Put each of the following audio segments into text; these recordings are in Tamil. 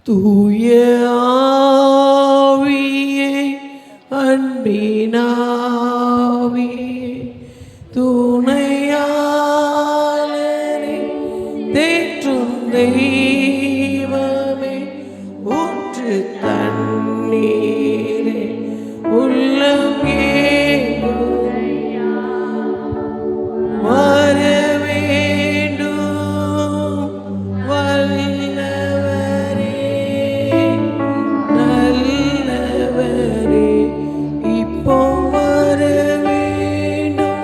தூய ஆவியே அன்பினாவியே துணையாளரே தேற்றும் தெய்வமே ஊற்று தண்ணீரே உள்ளம் வர வேண்டும் வல்லவரே நல்லவரே இப்போ வர வேண்டும்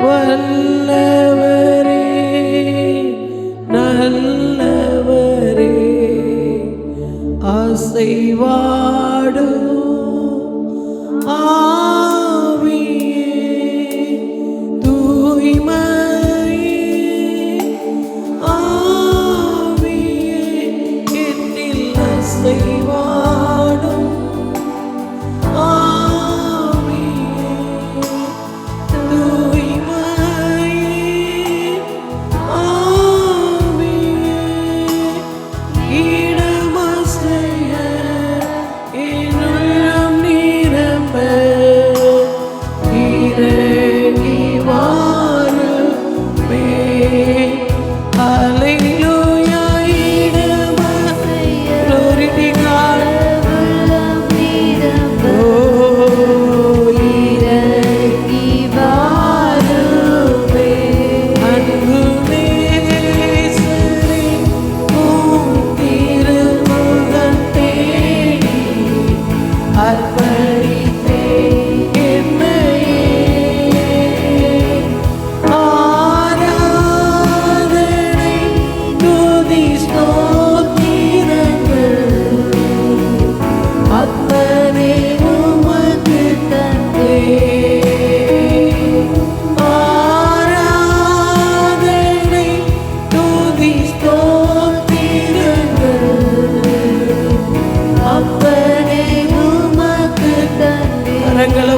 வல்லவரே நல்லவரே அசைவாடும்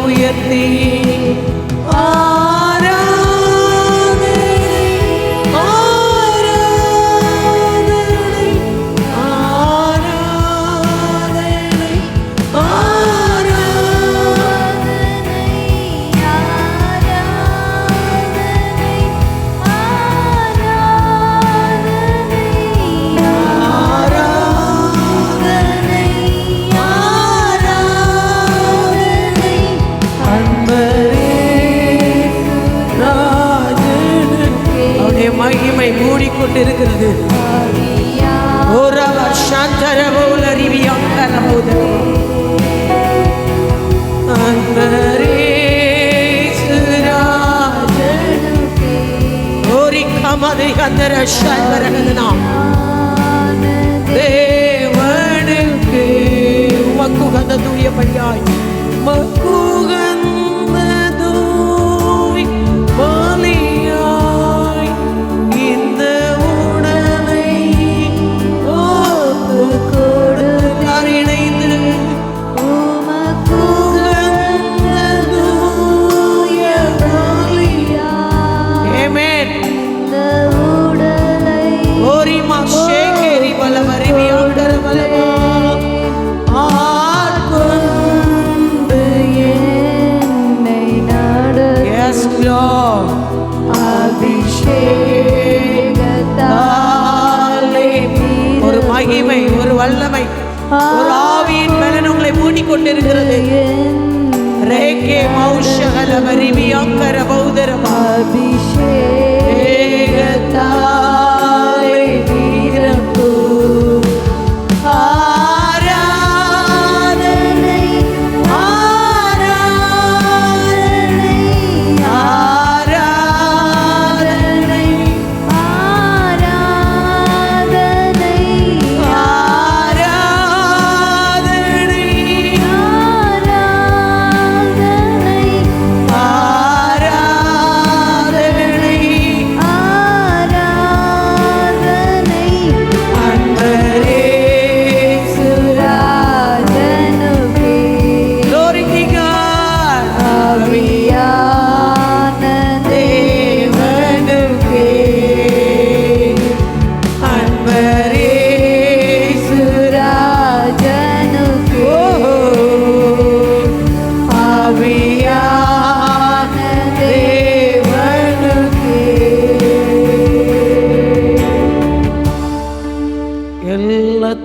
உயர்த்தி மகிமை மூடிக்கொண்டிருக்கிறது. தேவனுக்கு உமக்குகந்த தூயபடியாய் ஒரு மகிமை, ஒரு வல்லமை, ஒரு ஆவியின் பலன் உங்களை மூடிக்கொண்டிருக்கிறது. ரேகே மௌஷகல மரிமியங்கர பௌதரமா அபிஷேகத்தாலே நிரப்பு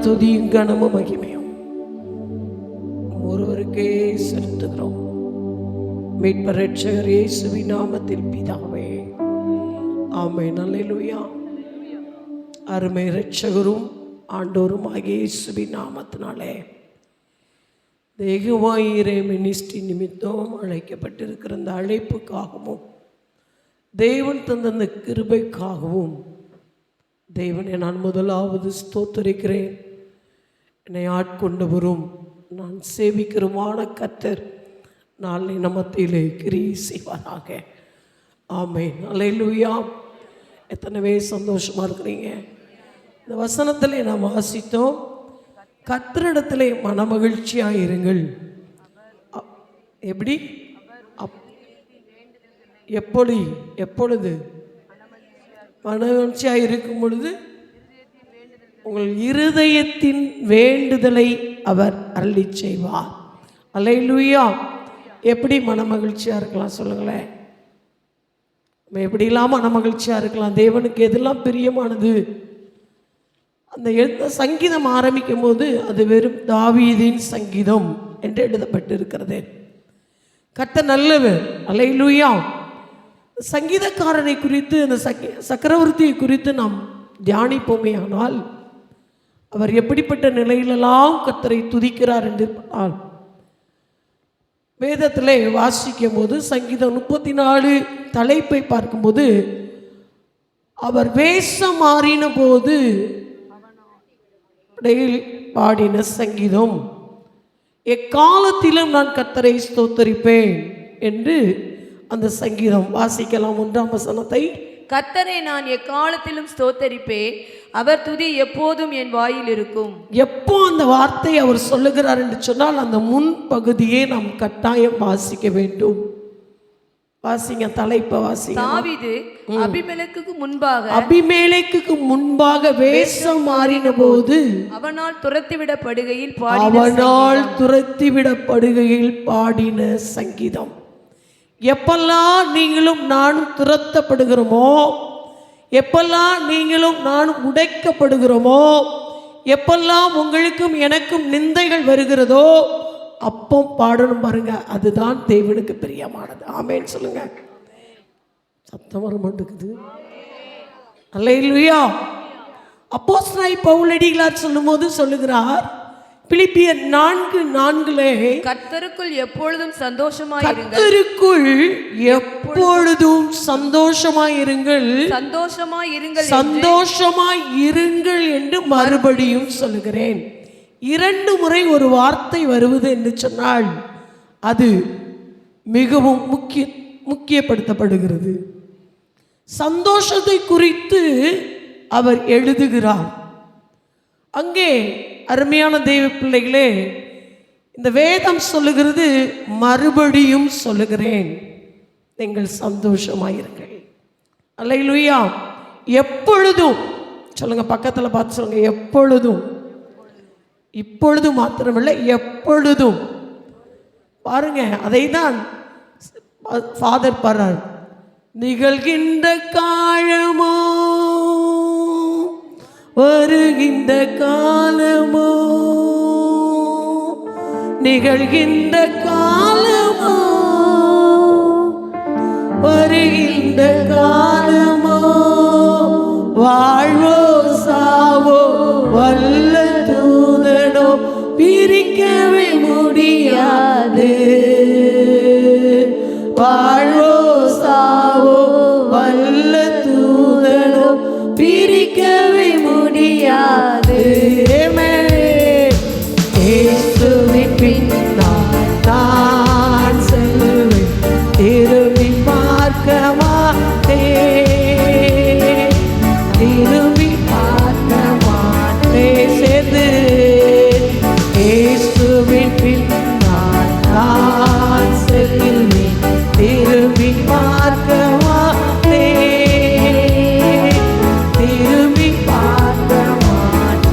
துதியும் கனமும் மகிமையும் ஒருவருக்கே செலுத்துகிறோம். மீட்பர் இரட்சகர் இயேசுவின் நாமத்தில் பிதாவே, ஆமென். அல்லேலூயா. அருமை இரட்சகரும் ஆண்டோரும் ஆகிய இயேசுவின் நாமத்தினாலே தேகவாயிரே மினிஸ்ட்ரி நிமித்தம் அழைக்கப்பட்டிருக்கிற அந்த அழைப்புக்காகவும் தேவன் தந்த அந்த கிருபைக்காகவும் தேவனை நான் முதலாவது ஸ்தோத்தரிக்கிறேன். என்னை ஆட்கொண்டவரும் நான் சேவிக்கிறமான கர்த்தர் நாளை நமத்திலே கிரியை செய்வாராக. ஆமென். அல்லேலூயா. எத்தனை பேர் சந்தோஷமாக இருக்கிறீங்க? இந்த வசனத்திலே நாம் வாசித்தோம், கர்த்தரிடத்திலே மனமகிழ்ச்சியாக இருங்கள். எப்படி? எப்பொழுது மனமகிழ்ச்சியாக இருக்கும் பொழுது உங்கள் இருதயத்தின் வேண்டுதலை அவர் அருளி செய்வார். அல்லேலூயா. எப்படி மனமகிழ்ச்சியாக இருக்கலாம் சொல்லுங்களேன்? நம்ம எப்படிலாம் மனமகிழ்ச்சியாக இருக்கலாம்? தேவனுக்கு எதெல்லாம் பிரியமானது? அந்த சங்கீதம் ஆரம்பிக்கும் போது அது வெறும் தாவீதின் சங்கீதம் என்று எழுதப்பட்டிருக்கிறது. கர்த்தர் நல்லவர். அல்லேலூயா. சங்கீதக்காரனை குறித்து, அந்த சக்கரவர்த்தியை குறித்து நாம் தியானிப்போமே ஆனால் அவர் எப்படிப்பட்ட நிலையிலெல்லாம் கர்த்தரை துதிக்கிறார் என்று வேதத்திலே வாசிக்கும் போது சங்கீதம் 34 தலைப்பை பார்க்கும்போது அவர் வேஷம் மாறின போது பாடின சங்கீதம், எக்காலத்திலும் நான் கர்த்தரை ஸ்தோத்தரிப்பேன் என்று அந்த சங்கீதம் வாசிக்கலாம். 1ஆம் வசனத்தை, கர்த்தரை நான் எக்காலத்திலும் ஸ்தோத்தரிப்பேன், அவர் துதி எப்போதும் என் வாயில் இருக்கும். எப்போ அந்த வார்த்தை அவர் சொல்லுகிறார் என்று சொன்னால் அந்த முன் பகுதியை நாம் கட்டாயம் வாசிக்க வேண்டும். வாசிங்க, தலைப்பை வாசிங்க. தாவீது அபிமெலேக்குக்கு முன்பாக வேஷம் மாறின போது அவனால் துரத்திவிடப்படுகையில் பாடின சங்கீதம். எப்பெல்லாம் நீங்களும் நானும் துரத்தப்படுகிறோமோ, எப்பெல்லாம் நீங்களும் நானும் உடைக்கப்படுகிறோமோ, எப்பெல்லாம் உங்களுக்கும் எனக்கும் நிந்தைகள் வருகிறதோ அப்போ பாடணும் பாருங்க. அதுதான் தேவனுக்கு பிரியமானது. ஆமென் சொல்லுங்க. சத்தம் வர மாட்டேங்குது. அல்லேலூயா. அப்போஸ்தலனாகிய பவுல் அடிகளார் சொல்லும்போது சொல்லுகிறார், பிலிப்பியர் 4:4 கர்த்தருக்குள் எப்பொழுதும் சந்தோஷமாயிருங்கள், கர்த்தருக்குள் எப்பொழுதும் சந்தோஷமாயிருங்கள் என்று மறுபடியும் சொல்லுகிறேன். 2 முறை ஒரு வார்த்தை வருவது என்று சொன்னால் அது மிகவும் முக்கியப்படுத்தப்படுகிறது. சந்தோஷத்தை குறித்து அவர் எழுதுகிறார். அங்கே அருமையான தெய்வ பிள்ளைகளே, இந்த வேதம் சொல்லுகிறது, மறுபடியும் சொல்லுகிறேன், நீங்கள் சந்தோஷமாயிருங்கள். அல்லேலூயா. எப்பொழுதும் சொல்லுங்க, பக்கத்தில் பார்த்து சொல்லுங்க, எப்பொழுதும். இப்பொழுது மாத்திரமல்ல, எப்பொழுதும். பாருங்க, அதை தான் ஃபாதர் பாடுறார். நிகழ்கின்ற காலமோ வருகின்ற காலமோ, நிகழ்கின்ற காலமோ வருகின்ற காலமோ, வாழ்வோ சாவோ வல்ல தூதனோ பிரிக்கவே முடியாது. வாழ்வோ சாவோ வல்ல தூதனோ பிரிக்கவே முடியாது. இயேசுவின் பின்னால் நான் செல்வேன், திரும்பி பார்க்க மாட்டேன், திரும்பி பார்க்க மாட்டேன். சேர்ந்து இயேசுவின் பின்னால் நான் செல்வேன், திரும்பி பார்க்க மாட்டேன், திரும்பி பார்க்க மாட்டேன்.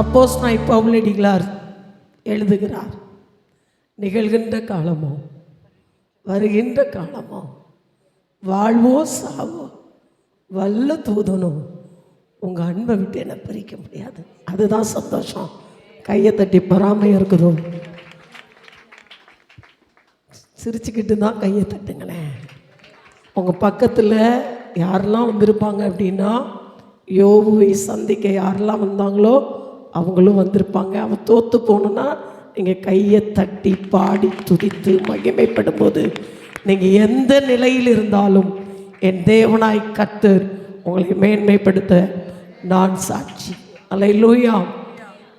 அப்போஸ்தலனாகிய பவுலடிகளார் எழுதுகிறார், நிகழ்கின்ற காலமோ வருகின்ற காலமோ வாழ்வோ சாவோ வல்ல தூதனோ உங்கள் அன்பை விட்டு என்னை பிரிக்க முடியாது. அதுதான் சந்தோஷம். கையை தட்டி பொறாமையாக இருக்குதோ, சிரிச்சுக்கிட்டு தான் கையை தட்டுங்களேன். உங்கள் பக்கத்தில் யாரெல்லாம் வந்திருப்பாங்க அப்படின்னா, யோபுவை சந்திக்க யாரெல்லாம் வந்தாங்களோ அவங்களும் வந்திருப்பாங்க. அவன் தோற்று போகணுன்னா நீங்கள் கையை தட்டி பாடி துதித்து மகிமைப்படும் போது, நீங்கள் எந்த நிலையில் இருந்தாலும் என் தேவனாய் கர்த்தர் உங்களுக்கு மேன்மைப்படுத்த நான் சாட்சி. அல்லேலூயா.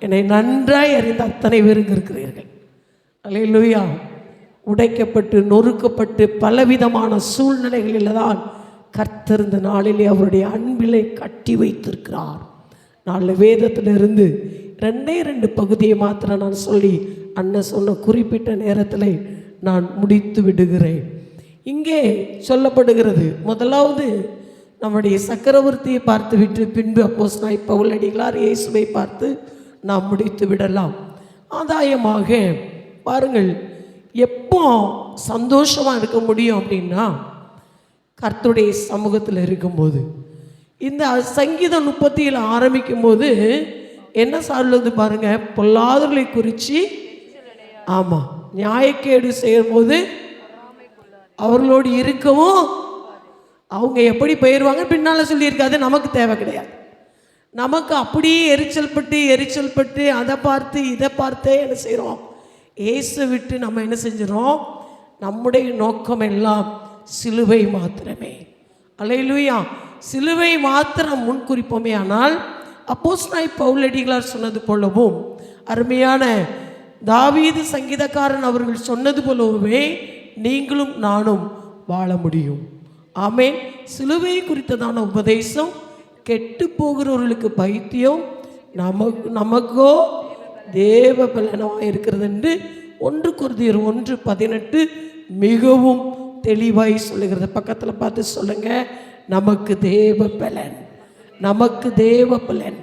என்னை நன்றாய் அறிந்த அத்தனை பேருங்க இருக்கிறீர்கள். அல்லேலூயா. உடைக்கப்பட்டு நொறுக்கப்பட்டு பலவிதமான சூழ்நிலைகளில் தான் கர்த்தர் இந்த நாளிலே அவருடைய அன்பிலே கட்டி வைத்திருக்கிறார். நாளில் வேதத்திலிருந்து 2 பகுதியை மாத்திரம் நான் சொல்லி அண்ணன் சொன்ன குறிப்பிட்ட நேரத்தில் நான் முடித்து விடுகிறேன். இங்கே சொல்லப்படுகிறது, முதலாவது நம்முடைய சக்கரவர்த்தியை பார்த்து விட்டு பின்பு அப்போஸ்தலனாகிய பவுலடிகளார் இயேசுவை பார்த்து நாம் முடித்து விடலாம். ஆதாயமாக பாருங்கள், எப்போ சந்தோஷமாக இருக்க முடியும் அப்படின்னா கர்த்தருடைய சமூகத்தில் இருக்கும்போது. இந்த சங்கீதம் 30 ஆரம்பிக்கும் போது என்ன சொல்லுது பாருங்க, பொல்லாதவர்களை குறித்து, ஆமாம், நியாயக்கேடு செய்யும் போது அவர்களோடு இருக்கவும் அவங்க எப்படி போயிடுவாங்க பின்னால் சொல்லியிருக்காது. நமக்கு தேவை கிடையாது. நமக்கு அப்படியே எரிச்சல் பட்டு அதை பார்த்து இதை பார்த்தே என்ன செய்கிறோம், ஏசு விட்டு நம்ம என்ன செஞ்சிடறோம், நம்முடைய நோக்கம் எல்லாம் சிலுவை மாத்திரமே. அல்லேலூயா. சிலுவை மாத்திரம் முன்குறிப்போமே. ஆனால் அப்போஸ்தலனாகிய பவுலடிகளார் சொன்னது போலவும், அருமையான தாவீது சங்கீதக்காரன் அவர்கள் சொன்னது போலவே நீங்களும் நானும் வாழ முடியும். ஆமென். சிலுவை குறித்ததான உபதேசம் கெட்டு போகிறவர்களுக்கு பைத்தியம், நமக்கோ தேவ பலனாக இருக்கிறது என்று 1 கொரிந்தியர் 1:18 மிகவும் தெளிவாய் சொல்லுகிறது. பக்கத்தில் பார்த்து சொல்லுங்க, நமக்கு தேவ பலன், நமக்கு தேவ பலன்.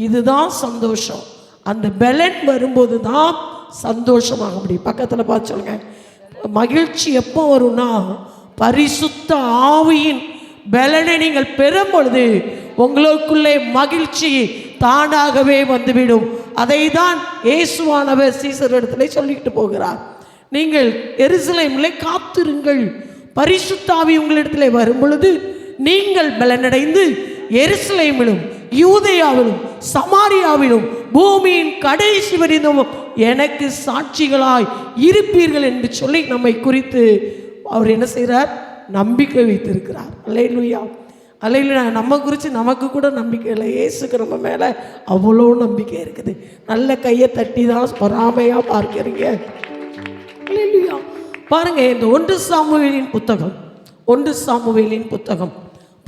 இதுதான் சந்தோஷம். அந்த பலன் வரும்போது தான் சந்தோஷமாக முடியும். பக்கத்தில் பார்த்து சொல்லுங்க, மகிழ்ச்சி எப்போ வரும்னா பரிசுத்த ஆவியின் பலனை நீங்கள் பெறும் பொழுது உங்களுக்குள்ளே மகிழ்ச்சி தானாகவே வந்துவிடும். அதை தான் இயேசுவானவர் சீசரிடத்திலே சொல்லிட்டு போகிறார். நீங்கள் எருசலேமிலே காத்திருங்கள், பரிசுத்த ஆவி உங்களிடத்திலே வரும் பொழுது நீங்கள் பலனடைந்து எருசலேமிலும் யூதேயாவிலும் சமாரியாவிலும் பூமியின் கடைசி வரையும் எனக்கு சாட்சிகளாய் இருப்பீர்கள் என்று சொல்லி நம்மை குறித்து அவர் என்ன செய்கிறார், நம்பிக்கை வைத்திருக்கிறார். அல்லேலூயா. அல்லேலூயா. நம்ம குறித்து நமக்கு கூட நம்பிக்கை இல்லை, இயேசுக்கு நம்ம மேலே அவ்வளோ நம்பிக்கை இருக்குது. நல்ல கையை தட்டி தான் பொறாமையாக பார்க்கிறீங்க. அல்லேலூயா. பாருங்க, இந்த 1 சாமுவேலின் புத்தகம்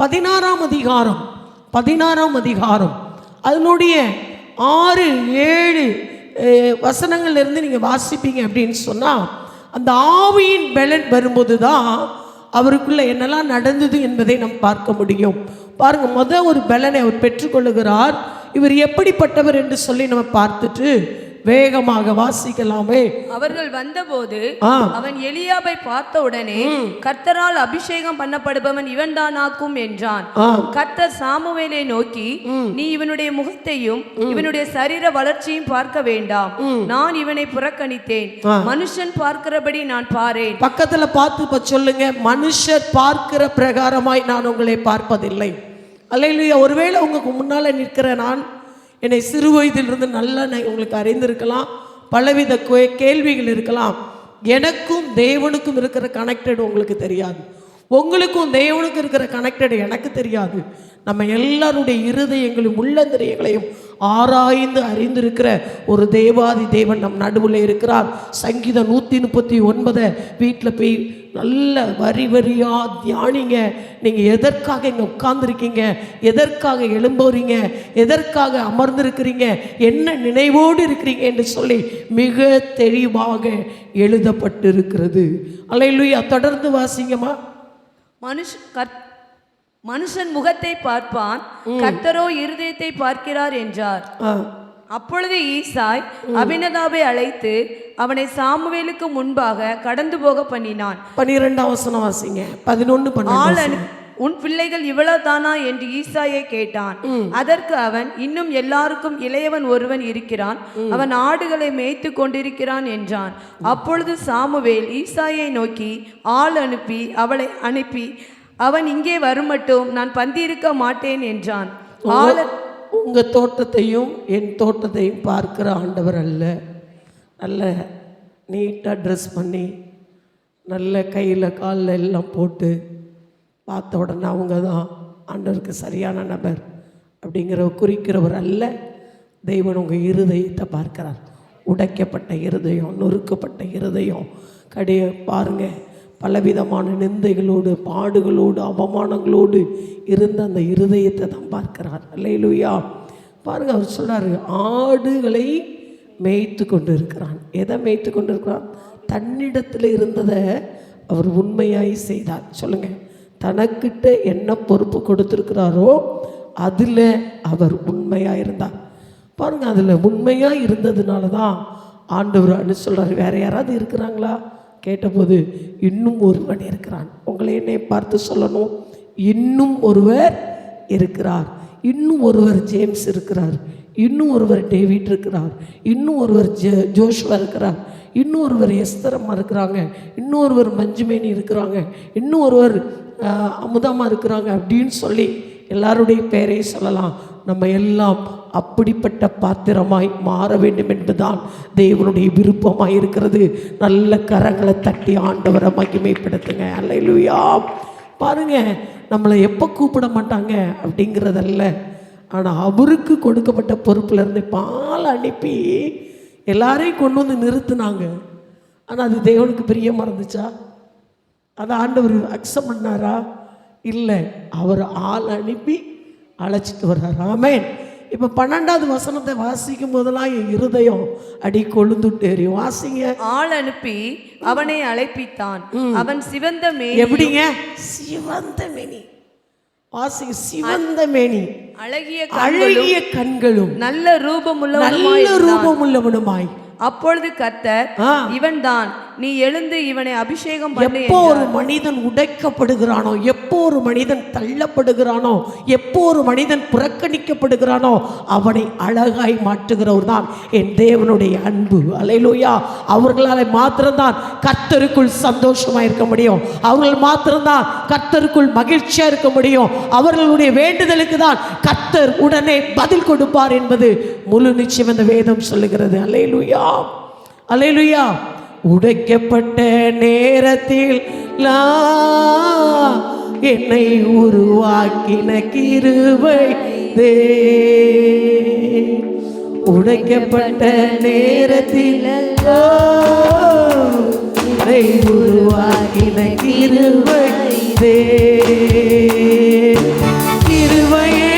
16ஆம் அதிகாரம் அதனுடைய 6-7 வசனங்கள்லேருந்து நீங்கள் வாசிப்பீங்க அப்படின்னு சொன்னால், அந்த ஆவியின் பலன் வரும்போது தான் அவருக்குள்ளே என்னெல்லாம் நடந்தது என்பதை நாம் பார்க்க முடியும். பாருங்கள், ஒரு பலனை அவர் பெற்றுக்கொள்ளுகிறார். இவர் எப்படிப்பட்டவர் என்று சொல்லி நம்ம பார்த்துட்டு வேகமாக வாசிக்கலாமே. அவர்கள் வந்தபோது அவன் எலியாபை பார்த்த உடனே, கர்த்தரால் அபிஷேகம் பண்ணப்படுபவன் இவன்தானாக்கும் என்றான். கர்த்தர் சாமுவேலை நோக்கி, நீ இவனுடைய முகத்தையும் இவனுடைய சரீர வளர்ச்சியும் பார்க்க வேண்டாம், நான் இவனை புறக்கணித்தேன், மனுஷன் பார்க்கிறபடி நான் பாரேன். பக்கத்துல பார்த்து சொல்லுங்க, மனுஷர் பார்க்கிற பிரகாரமாய் நான் உங்களை பார்ப்பதில்லை. அல்லேலூயா. ஒருவேளை உங்களுக்கு முன்னால நிற்கிற நான் என்னை சிறு வயதிலிருந்து நல்லா உங்களுக்கு அறிந்திருக்கலாம், பலவித கேள்விகள் இருக்கலாம். எனக்கும் தேவனுக்கும் இருக்கிற கனெக்டட் உங்களுக்கு தெரியாது, உங்களுக்கும் தேவனுக்கும் இருக்கிற கனெக்டட் எனக்கு தெரியாது. நம்ம எல்லாருடைய இருதயங்களையும் உள்ளந்தரியங்களையும் ஆராய்ந்து அறிந்திருக்கிற ஒரு தேவாதி தேவன் நம் நடுவில் இருக்கிறார். சங்கீதம் 139 வீட்டில் போய் நல்ல வரியாக தியானிங்க. நீங்கள் எதற்காக இங்கே உட்கார்ந்துருக்கீங்க, எதற்காக எழும்புறீங்க, எதற்காக அமர்ந்திருக்கிறீங்க, என்ன நினைவோடு இருக்கிறீங்க என்று சொல்லி மிக தெளிவாக எழுதப்பட்டிருக்கிறது. அல்லேலூயா. தொடர்ந்து வாசிங்கம்மா. மனுஷன் முகத்தை பார்ப்பான், கர்த்தரோ இருதயத்தை பார்க்கிறார் என்றார். அப்பொழுது ஈசாய் அபினதாபை அழைத்து அவனை சாமுவேலுக்கு முன்பாக கடந்து போக பண்ணினான். 12ஆம் வசனம் வாசிங்க. 11 உன் பிள்ளைகள் இவ்வளவுதானா என்று ஈசாயை கேட்டான். அதற்கு அவன், இன்னும் எல்லாருக்கும் இளையவன் ஒருவன் இருக்கிறான், அவன் ஆடுகளை மேய்த்து கொண்டிருக்கிறான் என்றான். அப்பொழுது சாமுவேல் ஈசாயை நோக்கி ஆள் அனுப்பி அவன் இங்கே வருமட்டும் நான் பந்தியிருக்க மாட்டேன் என்றான். உங்க தோட்டத்தையும் என் தோட்டத்தையும் பார்க்கிற ஆண்டவர் அல்ல. நல்ல நீட்டாக ட்ரெஸ் பண்ணி நல்ல கையில் காலில் எல்லாம் போட்டு பார்த்த உடனே அவங்க தான் ஆண்டவருக்கு சரியான நபர் அப்படிங்கிற குறிக்கிறவர் அல்ல. தெய்வன் உங்கள் இருதயத்தை பார்க்கிறார். உடைக்கப்பட்ட இருதயம், நொறுக்கப்பட்ட இருதயம், பாருங்க, பலவிதமான நிந்தைகளோடு, பாடுகளோடு, அவமானங்களோடு இருந்த அந்த இருதயத்தை தான் பார்க்கிறார். அல்லேலூயா. பாருங்க, அவர் சொல்றாரு, ஆடுகளை மேய்த்து கொண்டு இருக்கிறான். எதை மேய்த்து கொண்டு இருக்கிறான்? தன்னிடத்தில் இருந்ததை அவர் உண்மையாய் செய்தார். சொல்லுங்க, தனக்கிட்ட என்ன பொறுப்பு கொடுத்துருக்கிறாரோ அதில் அவர் உண்மையாக இருந்தார். பாருங்க, அதில் உண்மையாக இருந்ததுனால தான் ஆண்டவர் சொல்கிறார். வேற யாராவது இருக்கிறாங்களா கேட்டபோது, இன்னும் ஒருவன் இருக்கிறான். உங்களை என்னை பார்த்து சொல்லணும், இன்னும் ஒருவர் இருக்கிறார். இன்னும் ஒருவர் ஜேம்ஸ் இருக்கிறார். இன்னும் ஒருவர் டேவிட் இருக்கிறார். இன்னும் ஒருவர் ஜோஷுவா இருக்கிறார். இன்னும் ஒருவர் எஸ்தரம்மா இருக்கிறாங்க. இன்னும் ஒருவர் மஞ்சுமேனி இருக்கிறாங்க. இன்னும் ஒருவர் அமுதமாக இருக்கிறாங்க அப்படின்னு சொல்லி எல்லாருடைய பேரை சொல்லலாம். நம்ம எல்லாம் அப்படிப்பட்ட பாத்திரமாய் மாற வேண்டும் என்பதுதான் தேவனுடைய விருப்பமாய் இருக்கிறது. நல்ல கரங்களை தட்டி ஆண்டவரை மகிமைப்படுத்துங்க. அல்லேலூயா. பாருங்க, நம்மளை எப்போ கூப்பிட மாட்டாங்க அப்படிங்கிறதல்ல, ஆனால் அவருக்கு கொடுக்கப்பட்ட பொறுப்புலேருந்து பால் அனுப்பி எல்லாரையும் கொண்டு வந்து நிறுத்தினாங்க. ஆனால் அது தேவனுக்கு பிரியமாக இருந்துச்சா? அதை ஆண்டவர் அக்செப்ட் பண்ணாரா? இல்லை, அவர் ஆள் அனுப்பி அழைச்சிட்டு வர்றார். ஆமென். இப்போ 12வது வசனத்தை வாசிக்கும் போதெல்லாம் என் இருதயம் அடி கொழுந்துட்டு எரியும். வாசிங்க. ஆள் அனுப்பி அவனை அழைப்பித்தான். அவன் சிவந்த மேனி. எப்படிங்க? சிவந்த மேனி. வாசிங்க. சிவந்த மேனி, அழகிய கண்களும் நல்ல ரூபமுள்ளவனுமாய். அப்பொழுது கர்த்தர், இவன்தான், நீ எழுந்து இவனை அபிஷேகம் பண்ணு. எப்போ ஒரு மனிதன் உடைக்கப்படுகிறானோ, எப்போ ஒரு மனிதன் தள்ளப்படுகிறானோ, எப்போ ஒரு மனிதன் புறக்கணிக்கப்படுகிறானோ, அவனை அழகாய் மாற்றுகிறவர் தான் என் தேவனுடைய அன்பு. அல்லேலூயா. அவர்களால் மாத்திரம்தான் கர்த்தருக்குள் சந்தோஷமா இருக்க முடியும். அவர்கள் மாத்திரம்தான் கர்த்தருக்குள் மகிழ்ச்சியா இருக்க முடியும். அவர்களுடைய வேண்டுதலுக்கு தான் கர்த்தர் உடனே பதில் கொடுப்பார் என்பது முழு நிச்சயம் இந்த வேதம் சொல்லுகிறது. அல்லேலூயா, அல்லேலூயா. உடைக்கப்பட்ட நேரத்தில் என்னை உருவாக்கின கிருபை உடைக்கப்பட்ட நேரத்தில் என்னை உருவாக்கின கிருபை கிருபையே,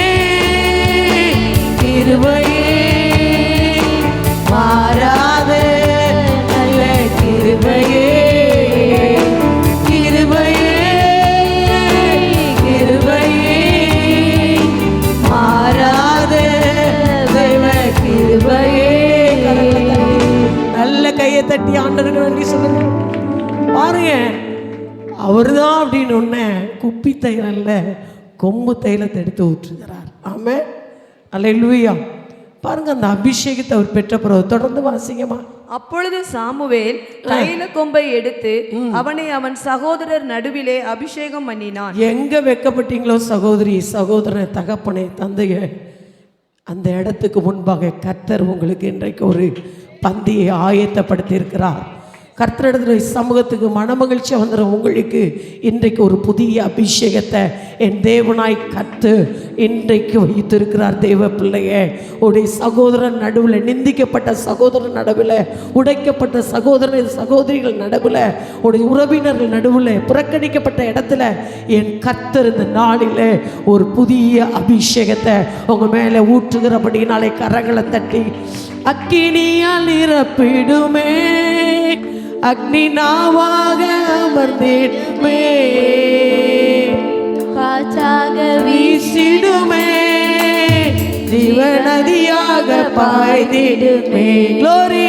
கிருபையே மாறாத நல்ல கிருபையே, கிருபையே, கிருபையே மாறாத தெய்வ கிருபையே. நல்ல கையை தட்டி ஆண்டவருக்கு நன்றி சொல்லுங்க. பாருங்க, அவர் தான் அப்படின்னு ஒன்று குப்பி தைலம் இல்லை, கொம்பு தைலத்தை எடுத்து ஊற்றுகிறார். ஆமென். அல்லேலூயா. பாருங்க, அந்த அபிஷேகத்தை அவர் பெற்ற பிறகு தொடர்ந்து வாசிங்கம்மா. அப்பொழுது சாமுவேல் தைல கொம்பை எடுத்து அவனை அவன் சகோதரர் நடுவிலே அபிஷேகம் பண்ணினான். எங்க வெட்கப்பட்டீங்களோ சகோதரி, சகோதரன், தகப்பனை, தந்தைய, அந்த இடத்துக்கு முன்பாக கர்த்தர் உங்களுக்கு இன்றைக்கு ஒரு பந்தியை ஆயத்தப்படுத்தி இருக்கிறார். கர்த்தருடைய சமூகத்துக்கு மனமகிழ்ச்சியாக வந்துடுற உங்களுக்கு இன்றைக்கு ஒரு புதிய அபிஷேகத்தை என் தேவனாய் கர்த்தர் இன்றைக்கு வைத்திருக்கிறார். தேவ பிள்ளையே, உடைய சகோதரன் நடுவில், நிந்திக்கப்பட்ட சகோதரன் நடுவில், உடைக்கப்பட்ட சகோதரிகள் நடுவில், உடைய உறவினர்கள் நடுவில், புறக்கணிக்கப்பட்ட இடத்துல என் கர்த்தர் இந்த நாளில் ஒரு புதிய அபிஷேகத்தை உங்கள் மேலே ஊற்றுகிறபடினாலே கரங்களை தட்டி, அக்கினியால் நிரப்பிடுமே, அக்னி நாவாக அமர்ந்திடுமே, காற்றாக வீசிடுமே, ஜீவநதியாக பாய்ந்திடுமே. Glory.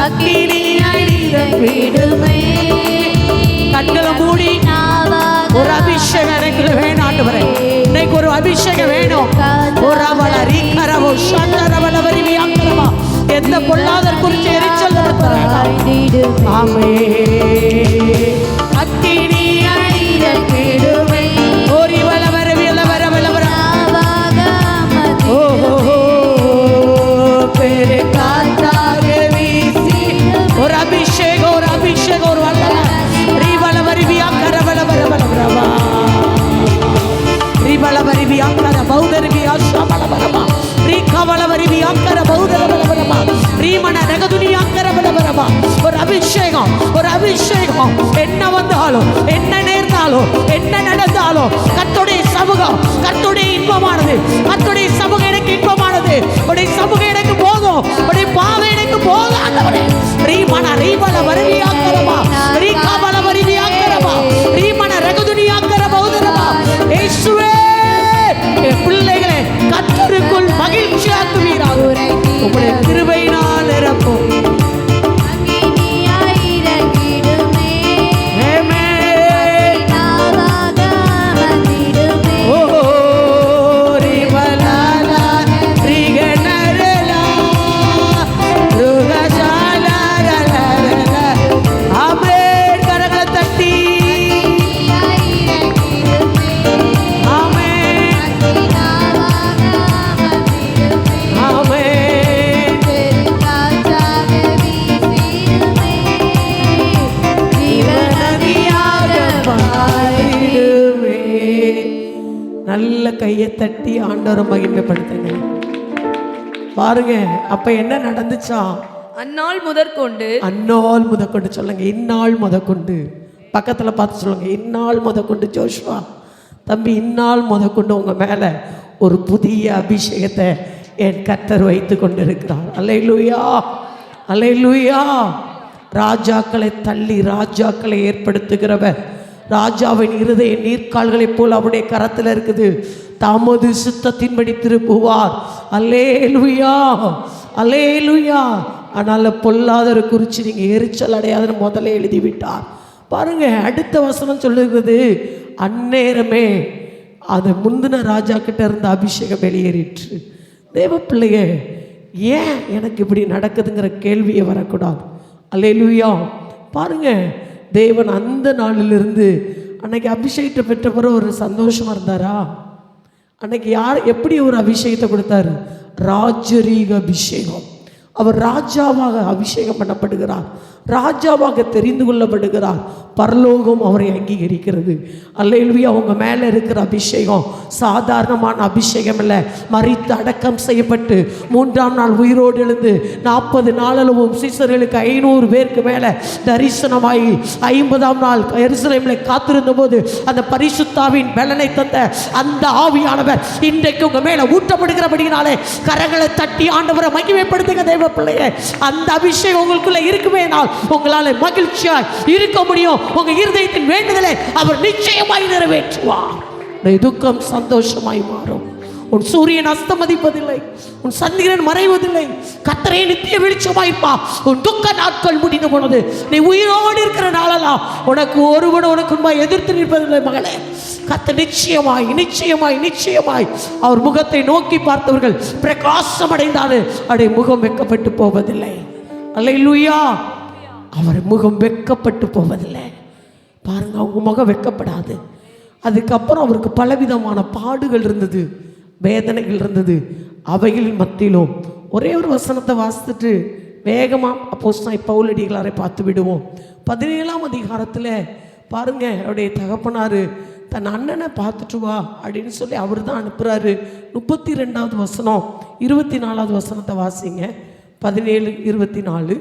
அக்கினி அழிதம் விடுமே. கண்களை மூடி ஒரு அபிஷேகம் எனக்கு வேணும் ஆண்டவரே. இன்னைக்கு ஒரு அபிஷேகம் வேணும். ஒரு அவளரி கரவோ சந்தரவல வருவி அங்கரமா எந்த பொல்லாதர் குறித்து எரிச்சல் நடத்துறாங்க. ஆமே. அக்கினி அழிதம் விடுமே. ஓரி வல வரவி வல வர வல வர ஓஹோ பெரு காற்றாக வீசி ஒரு அபிஷேகம் ஒரு அபிஷேகம் ஒரு வல்ல ரீவல வருவியா கரவல வர வல வரவா ரீவல வருவியா கர பௌதர்வியா சமல வரமா ரீகவல வருவியா கர பௌதர வல வரமா ரீமன நகதுனியா கர வல வரமா ஒரு அபிஷேகம் ஒரு அபிஷேகம். என்ன வந்தாலும் என்ன நேர்ந்தாலும் என்ன நடந்தாலும் கர்த்தருடைய சமூகம் கர்த்தருடைய இன்பமானது. கர்த்தருடைய சமூகம் எனக்கு இன்பமானது. உடைய சமூகம் எனக்கு போதும். உடைய பாவை எனக்கு போதும் ஆண்டவரே. ரீமன ரீவல வருவியா கரமா ரீகவல வருவியா கரமா ரீமன நகதுனியா கர பௌதரமா இயேசுவே என் பிள்ளைகளை கர்த்தருக்குள் மகிழ்ச்சியாக்குவீராக. உம்முடைய கிருபையினால் நிரப்பும். நல்ல கையை தட்டி ஆண்டவரை மகிமைப்படுத்துங்க. பாருங்க அப்ப என்ன நடந்துச்சா? அந்நாள் முதற்கொண்டு அந்நாள் முதற்கொண்டு சொல்லுங்க. இந்நாள் முதற்கொண்டு பக்கத்துல பார்த்து சொல்லுங்க. இந்நாள் முதற்கொண்டு ஜோஷுவா தம்பி இந்நாள் முதற்கொண்டு உங்க மேல ஒரு புதிய அபிஷேகத்தை என் கர்த்தர் வைத்து கொண்டிருக்கிறார். அல்லேலூயா அல்லேலூயா. ராஜாக்களை தள்ளி ராஜாக்களை ஏற்படுத்துகிறவர். ராஜாவின் இருதய நீர்க்கால்களைப் போல் அவருடைய கரத்தில் இருக்குது. தமது சித்தத்தின்படி திருப்புவார். அல்லேலூயா அல்லேலூயா. ஆனால் பொல்லாதரை குறித்து நீங்கள் எரிச்சல் அடையாதுன்னு முதல்ல எழுதிவிட்டார். பாருங்க அடுத்த வசனம் சொல்லுகிறது, அந்நேரமே அது முந்தின ராஜா கிட்ட இருந்த அபிஷேகம் வெளியேறிற்று. தேவ பிள்ளையே ஏன் எனக்கு இப்படி நடக்குதுங்கிற கேள்வியை வரக்கூடாது. அல்லேலூயா. பாருங்க தேவன் அந்த நாளிலிருந்து அன்னைக்கு அபிஷேகத்தை பெற்ற பிறகு ஒரு சந்தோஷமா இருந்தாரா? அன்னைக்கு யார் எப்படி ஒரு அபிஷேகத்தை கொடுத்தாரு? ராஜரீக அபிஷேகம். அவர் ராஜாவாக அபிஷேகம் பண்ணப்படுகிறார். ராஜாவாக தெரிந்து கொள்ளப்படுகிறார். பரலோகம் அவரை அங்கீகரிக்கிறது. அல்லேலூயா. அவங்க மேலே இருக்கிற அபிஷேகம் சாதாரணமான அபிஷேகம் இல்லை. மரித்து அடக்கம் செய்யப்பட்டு 3ஆம் நாள் உயிரோடு எழுந்து 40 நாளளவும் சீசர்களுக்கு 500 பேருக்கு மேலே தரிசனமாகி 50ஆம் நாள் எருசலேமில் காத்திருந்த போது அந்த பரிசுத்தாவின் பலனை தந்த அந்த ஆவியானவர் இன்றைக்கு உங்க மேலே ஊட்டப்படுகிறபடினாலே கரங்களை தட்டி ஆண்டவரை மகிமைப்படுத்துங்க தேவ பிள்ளையே. அந்த அபிஷேகம் உங்களுக்குள்ள இருக்குமே நாள் உங்களால் மகிழ்ச்சியாய் இருக்க முடியும். உங்க இருதயத்தின் வேண்டுதலை அவர் நிச்சயமாய் நிறைவேற்றுவார். துக்கம் சந்தோஷமாய் மாறும். உன் சூரியன் அஸ்தமதிப்பதில்லை, உன் சந்திரன் மறைவதில்லை. கர்த்தரே நித்திய வெளிச்சமாயிருப்பா. உன் துக்க நாட்கள் முடிந்து போனது. நீ உயிரோடு இருக்கிற நாளெல்லாம் உனக்கு ஒருவன் உனக்கு உண்மை எதிர்த்து நிற்பதில்லை மகளே. கர்த்தர் நிச்சயமாய் நிச்சயமாய் நிச்சயமாய் அவர் முகத்தை நோக்கி பார்த்தவர்கள் பிரகாசம் அடைந்தாலும் அவருடைய முகம் வெட்கப்பட்டு போவதில்லை. அல்லேலூயா. அவர் முகம் வெட்கப்பட்டு போவதில்லை. பாருங்க அவங்க முகம் வெட்கப்படாது. அதுக்கப்புறம் அவருக்கு பலவிதமான பாடுகள் இருந்தது, வேதனைகள் இருந்தது. அவைகளின் மத்தியிலும் ஒரே ஒரு வசனத்தை வாசித்துட்டு வேகமாக அப்போஸ்தலனாகிய பவுலடிகளாரை பார்த்து விடுவோம். 17ஆம் அதிகாரத்தில் பாருங்க அவருடைய தகப்பனார் தன் அண்ணனை பார்த்துட்டு வா அப்படின்னு சொல்லி அவர் தான் அனுப்புகிறாரு. 32வது வசனம் 24வது வசனத்தை வாசிங்க. 17:24.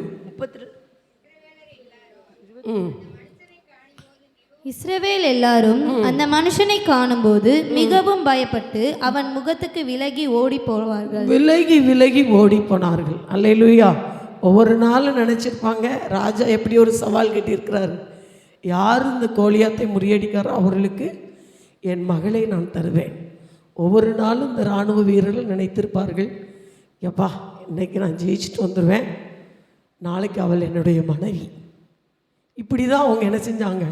இஸ்ரவேல் எல்லாரும் அந்த மனுஷனை காணும்போது மிகவும் பயப்பட்டு அவன் முகத்துக்கு விலகி ஓடி போவார்கள். விலகி விலகி ஓடி போனார்கள். அல்லேலூயா. ஒவ்வொரு நாளும் நினச்சிருப்பாங்க ராஜா எப்படி ஒரு சவால் கட்டியிருக்கிறாரு. யார் இந்த கோலியாத்தை முறியடிக்கிறாரோ அவர்களுக்கு என் மகளை நான் தருவேன். ஒவ்வொரு நாளும் இந்த இராணுவ வீரர்கள் நினைத்திருப்பார்கள், எப்பா இன்னைக்கு நான் ஜெயிச்சுட்டு வந்துடுவேன், நாளைக்கு அவள் என்னுடைய மனைவி. இப்படி தான் அவங்க என்ன செஞ்சாங்க,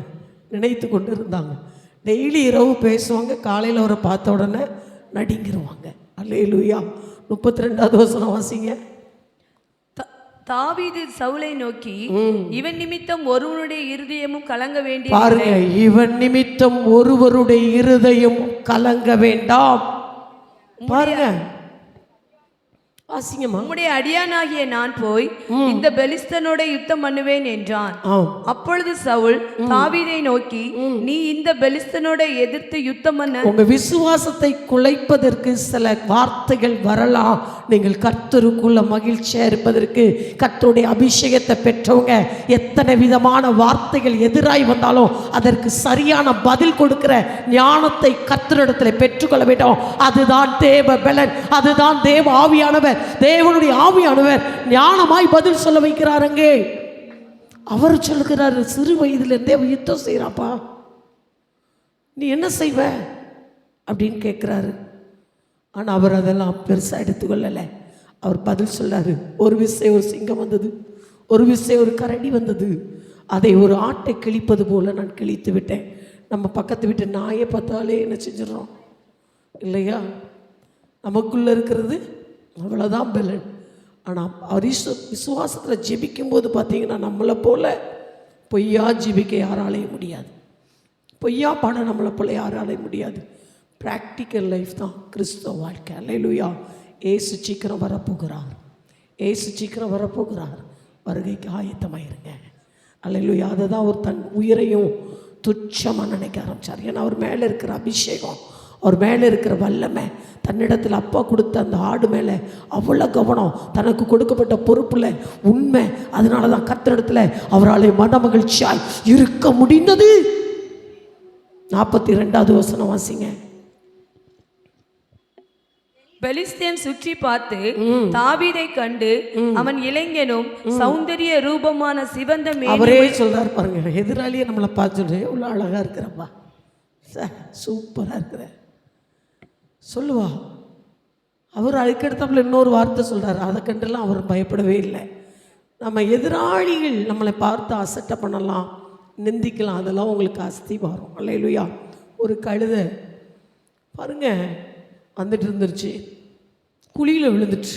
நினைத்து கொண்டு இருந்தாங்க. டெய்லி இரவு பேசுவாங்க, காலையில் அவரை பார்த்த உடனே நடிங்கிருவாங்க. அல்லேலூயா. 32வது வசனம் வாசிங்க. தாவீது சவுலை நோக்கி, இவன் நிமித்தம் ஒருவனுடைய இருதயமும் கலங்க வேண்டிய பாருங்க, இவன் நிமித்தம் ஒருவருடைய இருதயம் கலங்க வேண்டாம். பாருங்க வாசிங்கம்மா. உம்முடைய அடியானாகிய நான் போய் இந்த பெலிஸ்தனோட யுத்தம் பண்ணுவேன் என்றான். அப்பொழுது சவுல் தாவீதை நோக்கி, நீ இந்த பெலிஸ்தனோட எதிர்த்து யுத்தம் பண்ண. உங்க விசுவாசத்தை குலைப்பதற்கு சில வார்த்தைகள் வரலாம். நீங்கள் கர்த்தருக்குள்ள மகிழ்ச்சியா இருப்பதற்கு, கர்த்தருடைய அபிஷேகத்தை பெற்றவங்க எத்தனை விதமான வார்த்தைகள் எதிராய் வந்தாலும் அதற்கு சரியான பதில் கொடுக்கிற ஞானத்தை கர்த்தரிடத்தில் பெற்றுக்கொள்ள வேண்டும். அதுதான் தேவ பலன், அதுதான் தேவ ஆவியானவர். தேவனுடைய ஆவியானவர் ஞானமாய் பதில் சொல்ல வைக்கிறாருங்க. அவர் சொல்லுகிறாரு, சிறு வயதுல இருந்தே யுத்தம் செய்யறாப்பா, நீ என்ன செய்வ அப்படின்னு கேட்கிறாரு. ஆனா அவர் அதெல்லாம் பெருசா எடுத்துக்கொள்ளல. அவர் பதில் சொல்றாரு, ஒரு விசை ஒரு சிங்கம் வந்தது, ஒரு விசை ஒரு கரடி வந்தது, அதை ஒரு ஆட்டை கிழிப்பது போல நான் கிழித்து விட்டேன். நம்ம பக்கத்து வீட்டு நாயை பார்த்தாலே என்ன செஞ்சிடறோம் இல்லையா? நமக்குள்ள இருக்கிறது அவ்வளோதான் பலன். ஆனால் விசுவாசத்தில் ஜெபிக்கும் போது பார்த்தீங்கன்னா நம்மளை போல பொய்யா ஜெபிக்க யாராலையும் முடியாது, பொய்யா பாட நம்மளை போல யாராலையும் முடியாது. ப்ராக்டிக்கல் லைஃப் தான் கிறிஸ்தவ வாழ்க்கை. அல்லேலூயா. ஏசு சீக்கிரம் வரப்போகிறார், ஏசு சீக்கிரம் வரப்போகிறார். வருகைக்கு ஆயத்தமாயிருங்க. அல்லேலூயா. அதை தான் அவர் தன் உயிரையும் துச்சமாக நினைக்க ஆரம்பித்தார். ஏன்னா அவர் மேலே இருக்கிற அபிஷேகம், அவர் மேலே இருக்கிற வல்லமை, தன்னிடத்தில் அப்பா கொடுத்த அந்த ஆடு மேலே அவ்வளோ கவனம், தனக்கு கொடுக்கப்பட்ட பொறுப்பில் உண்மை. அதனால தான் கர்த்தரிடத்தில் அவராலே மன மகிழ்ச்சியாய் இருக்க முடிந்தது. 42வது வசனம் வாசிங்க. பெலிஸ்தியன் சுற்றி பார்த்து தாவீதை கண்டு, அவன் இளைஞனும் சௌந்தரிய ரூபமான சிவந்த மேனி. அவரே சொல்றார் பாருங்க, எதிராளியே நம்மளை பார்த்து சொல்ற, எவ்வளோ அழகா இருக்கிறப்பா, சூப்பரா இருக்கிற சொல்லுவா. அவர் அதுக்கடுத்தாப்புல இன்னொரு வார்த்தை சொல்றாரு, அதை கண்டெல்லாம் அவர் பயப்படவே இல்லை. நம்ம எதிராளிகள் நம்மளை பார்த்து அசட்டை பண்ணலாம், நிந்திக்கலாம், அதெல்லாம் உங்களுக்கு அஸ்திபாரம். அல்லேலூயா. ஒரு கழுதை பாருங்க வந்துட்டு இருந்துருச்சு, குழியில் விழுந்துட்டு.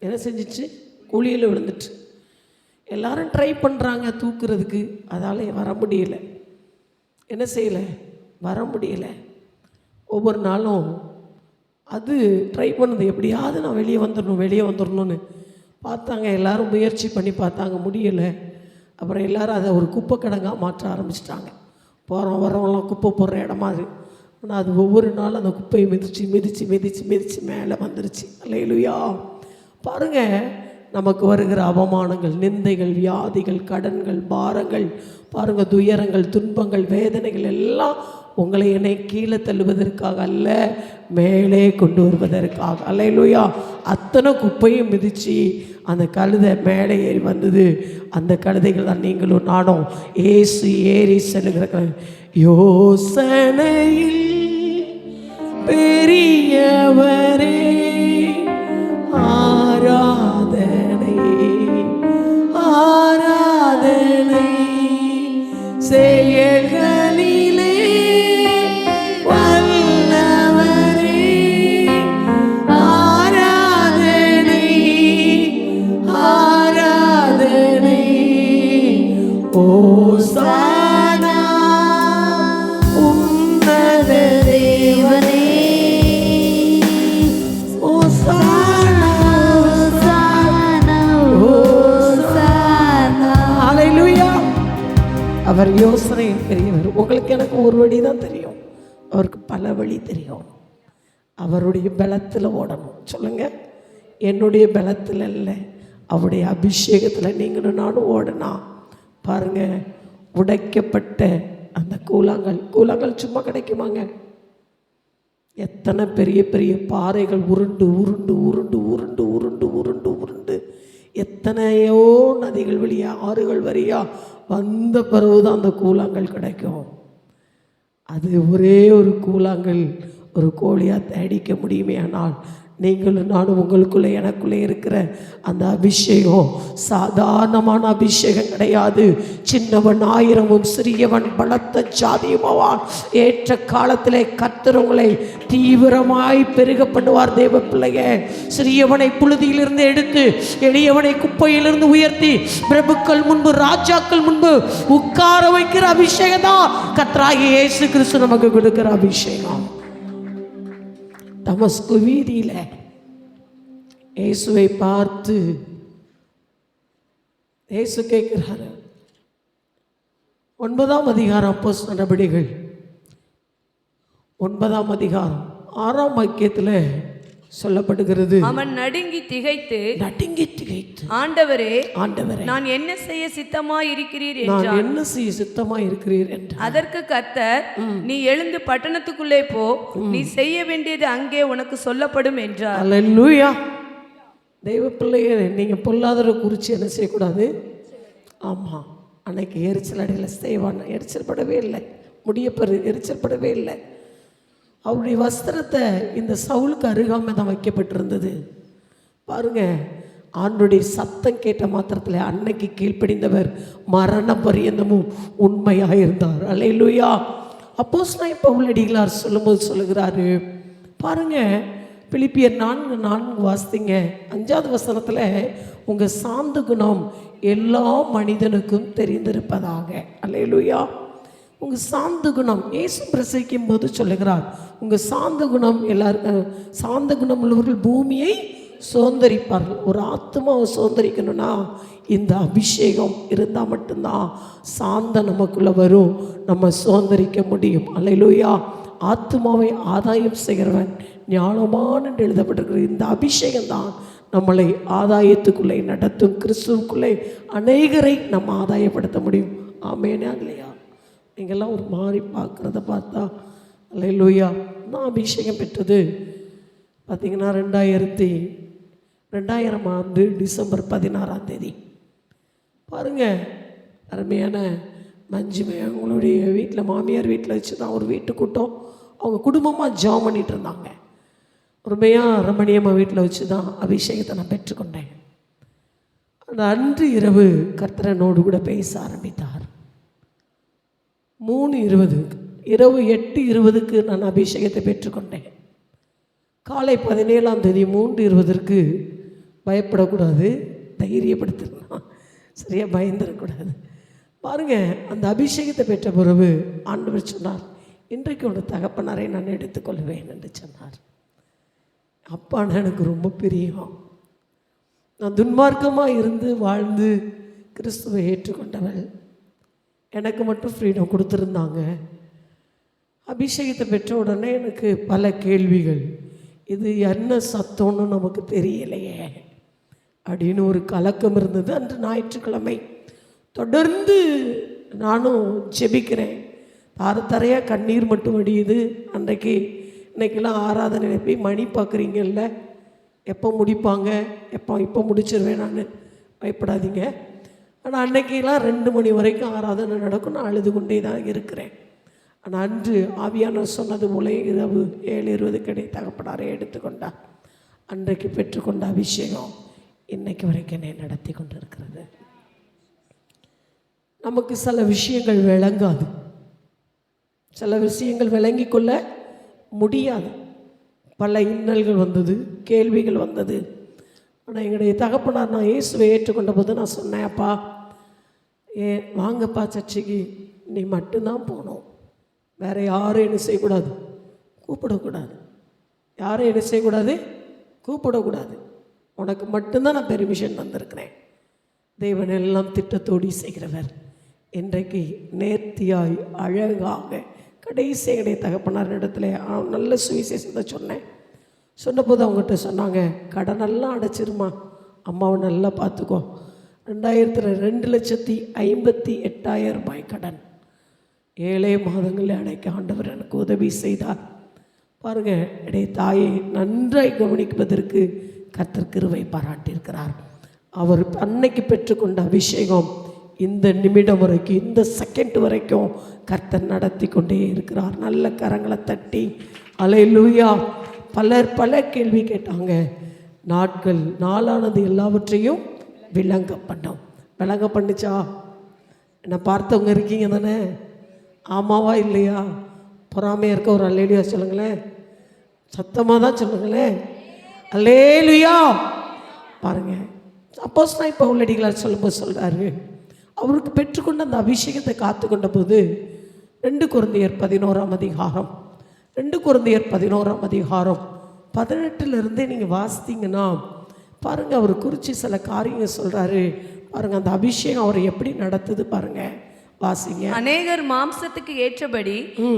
என்ன செஞ்சிச்சு? குழியில் விழுந்துட்டு. எல்லாரும் ட்ரை பண்ணுறாங்க தூக்குறதுக்கு, அதால் வர முடியலை. என்ன செய்யலை? வர முடியலை. ஒவ்வொரு நாளும் அது ட்ரை பண்ணுது, எப்படியாவது நான் வெளியே வந்துடணும்னு பார்த்தாங்க. எல்லோரும் முயற்சி பண்ணி பார்த்தாங்க, முடியலை. அப்புறம் எல்லோரும் அதை ஒரு குப்பை கிடங்காக மாற்ற ஆரம்பிச்சிட்டாங்க. போகிறோம் வரவங்களாம் குப்பை போடுற இடமா அது. ஆனால் அது ஒவ்வொரு நாளும் அந்த குப்பையை மிதித்து மேலே வந்துருச்சு. அல்லேலூயா. பாருங்கள், நமக்கு வருகிற அவமானங்கள், நிந்தைகள், வியாதிகள், கடன்கள், பாரங்கள், பாருங்கள் துயரங்கள், துன்பங்கள், வேதனைகள் எல்லாம் உங்களை என்னை கீழே தள்ளுவதற்காக அல்ல, மேலே கொண்டு வருவதற்காக. அல்லேலூயா. அத்தனை குப்பையும் மிதித்து அந்த கழுதை மேலே ஏறி வந்தது. அந்த கழுதைகள் தான் நீங்களும் நானும். ஏசு ஏறி செல்லுகிற யோசனையில் பெரியவரே ஆராதனை ஆராதனை செயல்களிலே வல்லவரே ஆராதனை ஆராதனை ஓசானா உன்னத தேவனே ஓசானா ஓசானா ஓசானா. ஹல்லேலூயா. அவர் யோசனையின் பெரியவர். உங்களுக்கு எனக்கு ஒரு வழி தான் தெரியும், அவருக்கு பல வழி தெரியும். அவருடைய பலத்தில் ஓடணும். சொல்லுங்க, என்னுடைய பலத்தில் இல்லை, அவருடைய அபிஷேகத்தில் நீங்களும் நானும் ஓடனா. பாருங்க, உடைக்கப்பட்ட அந்த கூழாங்கல் சும்மா கிடைக்குமாங்க? எத்தனை பெரிய பெரிய பாறைகள் உருண்டு உருண்டு உருண்டு உருண்டு உருண்டு உருண்டு உருண்டு எத்தனையோ நதிகள் வழியா ஆறுகள் வழியா வந்த பிறகுதான் அந்த கூழாங்கல் கிடைக்கும். அது ஒரே ஒரு கூழாங்கல் ஒரு கோலியாத்தை அடிக்க முடியுமே. ஆனால் நீங்களும் நானும் உங்களுக்குள்ளே எனக்குள்ளே இருக்கிற அந்த அபிஷேகம் சாதாரணமான அபிஷேகம் கிடையாது. சின்னவன் ஆயிரமும் சிறியவன் பலத்த ஜாதியுமாவான். ஏற்ற காலத்திலே கர்த்தர் உங்களை தீவிரமாய் பெருக பண்ணுவார். தேவ பிள்ளையே, சிறியவனை புழுதியிலிருந்து எடுத்து எளியவனை குப்பையிலிருந்து உயர்த்தி பிரபுக்கள் முன்பு ராஜாக்கள் முன்பு உட்கார வைக்கிற அபிஷேகம் தான் கர்த்தராகிய இயேசு கிறிஸ்து நமக்கு கொடுக்கிற அபிஷேகம். தமஸ்கு வீதியில இயேசுவை பார்த்து இயேசு கேட்கிறாரு. 9ஆம் அதிகாரம் அப்போஸ்தலர் நடபடிகள் 9ஆம் அதிகாரம் 6ஆம் வாக்கியத்தில் சொல்லப்படுகிறது, அவன் நடுங்கி திகைத்து ஆண்டவரே நான் என்ன செய்ய சித்தமாய் இருக்கிறீர் நான் என்றான். என்ன செய்ய சித்தமாய் இருக்கிறீர் என்றார். அதற்கு கர்த்தர், நீ எழுந்து பட்டணத்துக்குள்ளே போ, நீ செய்ய வேண்டியது அங்கே உனக்கு சொல்லப்படும் என்றார். அல்லேலூயா. தெய்வ பிள்ளையே, நீங்க பொல்லாதவரை குறித்து என்ன செய்யக்கூடாது. ஆமா, அன்னைக்கு எரிச்சல் அடையில செய்வான், எரிச்சல் படவே இல்லை, முடியப்பெரு எரிச்சல் படவே இல்லை. அவருடைய வஸ்திரத்தை இந்த சவுலுக்கு அருகாமை தான் வைக்கப்பட்டிருந்தது. பாருங்க, ஆண்டுடைய சத்தம் கேட்ட மாத்திரத்தில் அன்னைக்கு கீழ்ப்படிந்தவர் மரண பரியந்தமும் உண்மையாக இருந்தார். அல்லேலூயா. அப்போஸ்தலனாகிய பவுலடிகளார் சொல்லும்போது சொல்லுகிறாரு, பாருங்க, பிலிப்பியர் 4:4 வாசித்தீங்க. 5வது வசனத்தில் உங்கள் சாந்த குணம் எல்லா மனிதனுக்கும் தெரிந்திருப்பதாக. அல்லேலூயா. உங்கள் சாந்த குணம் இயேசு பிரசவிக்கும் போது சொல்லுகிறார், உங்கள் சாந்த குணம் எல்லாருக்கும், சாந்த குணம் உள்ளவர்கள் பூமியை சுதந்தரிப்பார்கள். ஒரு ஆத்மாவை சுதந்தரிக்கணும்னா இந்த அபிஷேகம் இருந்தால் மட்டும்தான் சாந்தம் நமக்குள்ளே வரும், நம்ம சுதந்தரிக்க முடியும். அல்லேலூயா. ஆத்மாவை ஆதாயம் செய்கிறவன் ஞானமான எழுதப்பட்டிருக்கிற இந்த அபிஷேகம் தான் நம்மளை ஆதாயத்துக்குள்ளே நடத்தும். கிறிஸ்துவுக்குள்ளே அநேகரை நம்ம ஆதாயப்படுத்த முடியும். ஆமேனா இல்லையா? நீங்கள்லாம் ஒரு மாதிரி பார்க்குறத பார்த்தா அல்லேலூயா. நான் அபிஷேகம் பெற்றது பார்த்திங்கன்னா 2000 ஆண்டு டிசம்பர் 16ஆம் தேதி. பாருங்கள், அருமையான மஞ்சுமே அவங்களுடைய வீட்டில், மாமியார் வீட்டில் வச்சு தான் ஒரு வீட்டு கூட்டம். அவங்க குடும்பமாக ஜாம் பண்ணிகிட்டு இருந்தாங்க. அருமையாக ரமணியம்மா வீட்டில் வச்சு தான் அபிஷேகத்தை நான் பெற்றுக்கொண்டேன். அந்த அன்று இரவு கர்த்தரனோடு கூட பேச ஆரம்பித்தார். 3:20 இரவு 8:20 நான் அபிஷேகத்தை பெற்றுக்கொண்டேன். காலை 17ஆம் தேதி 3:20 பயப்படக்கூடாது, தைரியப்படுத்தலாம், சரியாக பயந்துடக்கூடாது. பாருங்கள், அந்த அபிஷேகத்தை பெற்ற பிறகு ஆண்டவர் சொன்னார், இன்றைக்கு ஒரு தகப்பனாரை நான் எடுத்துக்கொள்வேன் என்று சொன்னார். அப்பானா எனக்கு ரொம்ப பிரியம். நான் துன்மார்க்கமாக இருந்து வாழ்ந்து கிறிஸ்துவை ஏற்றுக்கொண்டவள். எனக்கு மட்டும் ஃப்ரீடம் கொடுத்துருந்தாங்க. அபிஷேகத்தை பெற்ற உடனே எனக்கு பல கேள்விகள், இது என்ன சத்தம்னு நமக்கு தெரியலையே அப்படின்னு ஒரு கலக்கம் இருந்தது. அன்று ஞாயிற்றுக்கிழமை தொடர்ந்து நானும் ஜெபிக்கிறேன். தரையாக கண்ணீர் மட்டும் வடியுது. இன்னைக்கெல்லாம் ஆராதனை போய் மணி பார்க்குறீங்கல்ல, எப்போ முடிப்பாங்க, இப்போ முடிச்சிருவேன் நான், பயப்படாதீங்க. ஆனால் அன்னைக்கெல்லாம் 2 மணி வரைக்கும் ஆராதனை நடக்கும். நான் அழுது கொண்டே தான் இருக்கிறேன். ஆனால் அன்று ஆவியானவர் சொன்னது போல இரவு 7:20 தகப்பனாரை எடுத்துக்கொண்டார். அன்றைக்கு பெற்றுக்கொண்ட அபிஷேகம் இன்னைக்கு வரைக்கும் என்னை நடத்தி கொண்டு இருக்கிறது. நமக்கு சில விஷயங்கள் விளங்காது, சில விஷயங்கள் விளங்கி கொள்ள முடியாது. பல இன்னல்கள் வந்தது, கேள்விகள் வந்தது. ஆனால் எங்களுடைய தகப்பனார், நான் இயேசுவை ஏற்றுக்கொண்ட போது நான் சொன்னேன், அப்பா வாங்கப்பா சர்ச்சைக்கு, நீ மட்டும்தான் போகணும், வேறு யாரும் என்ன செய்யக்கூடாது, கூப்பிடக்கூடாது, யாரும் என்ன செய்யக்கூடாது, கூப்பிடக்கூடாது, உனக்கு மட்டும்தான் நான் பெர்மிஷன் தந்திருக்கிறேன். தேவன் எல்லாம் திட்டத்தோடு செய்கிறவர். இன்றைக்கு நேர்த்தியாய் அழகாக கடைசி எங்களுடைய தகப்பனார் இடத்துல நல்ல சுவிசேஷத்தை சொன்னபோது அவங்ககிட்ட சொன்னாங்க, கடனெல்லாம் அடைச்சிருமா, அம்மாவை நல்லா பார்த்துக்கோ. 2,58,000 ரூபாய் கடன் 7 மாதங்களில் அடைக்க ஆண்டவர் எனக்கு உதவி செய்தார். பாருங்கள், என்னுடைய தாயை நன்றாய் கவனிப்பதற்கு கர்த்தர் கிருபை பாராட்டியிருக்கிறார். அவர் அன்னைக்கு பெற்றுக்கொண்ட அபிஷேகம் இந்த நிமிடம் வரைக்கும், இந்த செகண்ட் வரைக்கும் கர்த்தர் நடத்தி கொண்டே இருக்கிறார். நல்ல கரங்களை தட்டி அல்லேலூயா. பலர் பல கேள்வி கேட்டாங்க. நாளானது எல்லாவற்றையும் விளங்க பண்ணும். விளங்க பண்ணுச்சா? என்னை பார்த்தவங்க இருக்கீங்க தானே? ஆமாவா இல்லையா? பொறாமையாக இருக்க ஒரு அல்லேலூயா சொல்லுங்களேன். சத்தமாக தான் சொல்லுங்களேன். அல்லேலூயா. பாருங்க, அப்போஸ்தலனாகிய பவுலடிகளார் சொல்லும்போது சொல்கிறாரு, அவருக்கு பெற்றுக்கொண்ட அந்த அபிஷேகத்தை காத்து கொண்ட போது 2 கொரிந்தியர் 11ஆம் அதிகாரம் 18 நீங்கள் வாசித்தீங்கன்னா பாருங்கள், அவர் குறித்து சில காரியங்கள் சொல்கிறாரு. பாருங்கள், அந்த அபிஷேகம் அவரை எப்படி நடத்துது பாருங்கள். வாசிங்க. அநேகர் மாம்சத்துக்கு ஏற்றபடி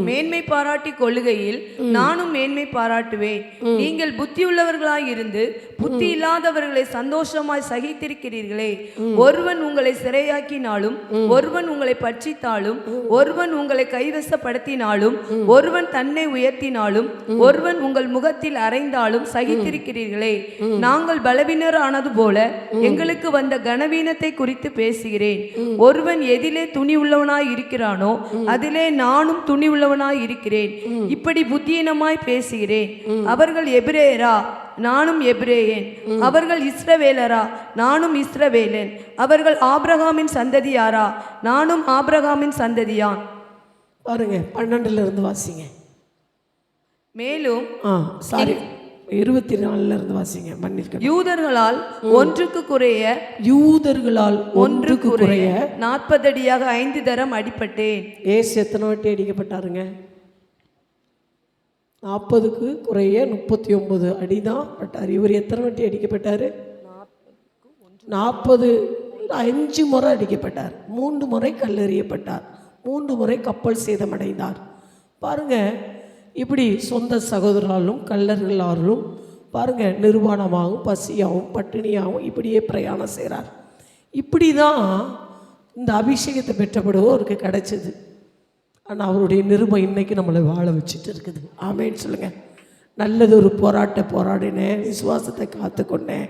மேன்மை பாராட்டி கொள்ளுகையில் நானும் மேன்மை பாராட்டுவேன். நீங்கள் புத்தி உள்ளவர்களாய் இருந்து புத்தி இல்லாதவர்களை சந்தோஷமாய் சகித்திருக்கிறீர்களே. ஒருவன் உங்களை சிறையாக்கினாலும், ஒருவன் உங்களை பட்சித்தாலும், ஒருவன் உங்களை கைவசப்படுத்தினாலும், ஒருவன் தன்னை உயர்த்தினாலும், ஒருவன் உங்கள் முகத்தில் அறைந்தாலும் சகித்திருக்கிறீர்களே. நாங்கள் பலவீனர் ஆனது போல எங்களுக்கு வந்த கனவீனத்தை குறித்து பேசுகிறேன். ஒருவன் எதிலே துணி உள்ளவனாய் இருக்கிறானோ அதிலே நானும் துணி உள்ளவனாய் இருக்கிறேன். இப்படி புத்தியீனமாய் பேசுகிறேன். அவர்கள் எபிரேயரா, நானும் எபிரேயன். அவர்கள் இஸ்ரவேலரா, நானும் இஸ்ரவேலன். அவர்கள் ஆபிரகாமின் சந்ததியாரா, நானும் ஆபிரகாமின் சந்ததியான். பாருங்க, 12ல இருந்து வாசிங்க. மேலும் 24ல இருந்து வாசிங்க. மன்னிக்க. யூதர்களால் ஒன்றுக்கு குறைய 40 அடியாக 5 தரம் அடிபட்டேன். ஏசு எத்தனை வாட்டி அடிக்கப்பட்டாருங்க? 40க்கு குறைய 39 அடி தான் பட்டார். இவர் எத்தனை வாட்டி அடிக்கப்பட்டார்? 5 முறை அடிக்கப்பட்டார். 3 முறை கல்லெறியப்பட்டார். 3 முறை கப்பல் சேதமடைந்தார். பாருங்க, இப்படி சொந்த சகோதரர்களும் கல்லர்களாலும் பாருங்கள், நிர்வாணமாகவும் பசியாகவும் பட்டினியாகவும் இப்படியே பிரயாணம் செய்கிறார். இப்படி தான் இந்த அபிஷேகத்தை பெற்றப்படுவோ அவருக்கு கிடைச்சது. ஆனால் அவருடைய நிருபம் இன்னைக்கு நம்மளை வாழ வச்சுட்டு இருக்குது. ஆமேன்னு சொல்லுங்கள். நல்லது ஒரு போராடினேன், விசுவாசத்தை காத்துக்கொண்டேன்,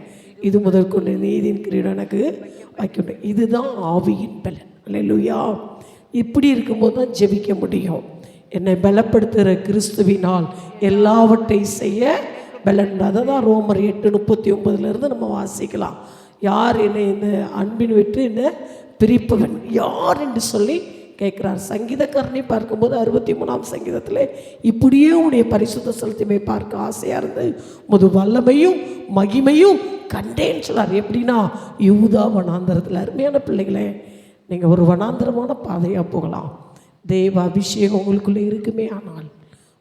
இது முதற்கொண்டு நீதியின் கிரீடம் எனக்கு வைக்கணும். இதுதான் ஆவியின் பலன். அல்லேலூயா. இப்படி இருக்கும்போது தான் ஜெபிக்க முடியும். என்னை பலப்படுத்துகிற கிறிஸ்துவினால் எல்லாவற்றை செய்ய பலன். அதை தான் ரோமர் 8:39 நம்ம வாசிக்கலாம். யார் என்னை இந்த அன்பின் விட்டு என்னை பிரிப்பவன் யார் என்று சொல்லி கேட்குறார். சங்கீதக்காரனை பார்க்கும்போது 63ஆம் சங்கீதத்தில் இப்படியே உடைய பரிசுத்த ஸ்தலத்தை பார்க்க ஆசையாக இருந்து முது வல்லமையும் மகிமையும் கண்டேன்னு சொல்லார். எப்படின்னா, யூதா வனாந்தரத்தில். அருமையான பிள்ளைகளே, நீங்கள் ஒரு வனாந்தரமான பாதையாக போகலாம். தேவ அபிஷேகம் உங்களுக்குள்ளே இருக்குமே, ஆனால்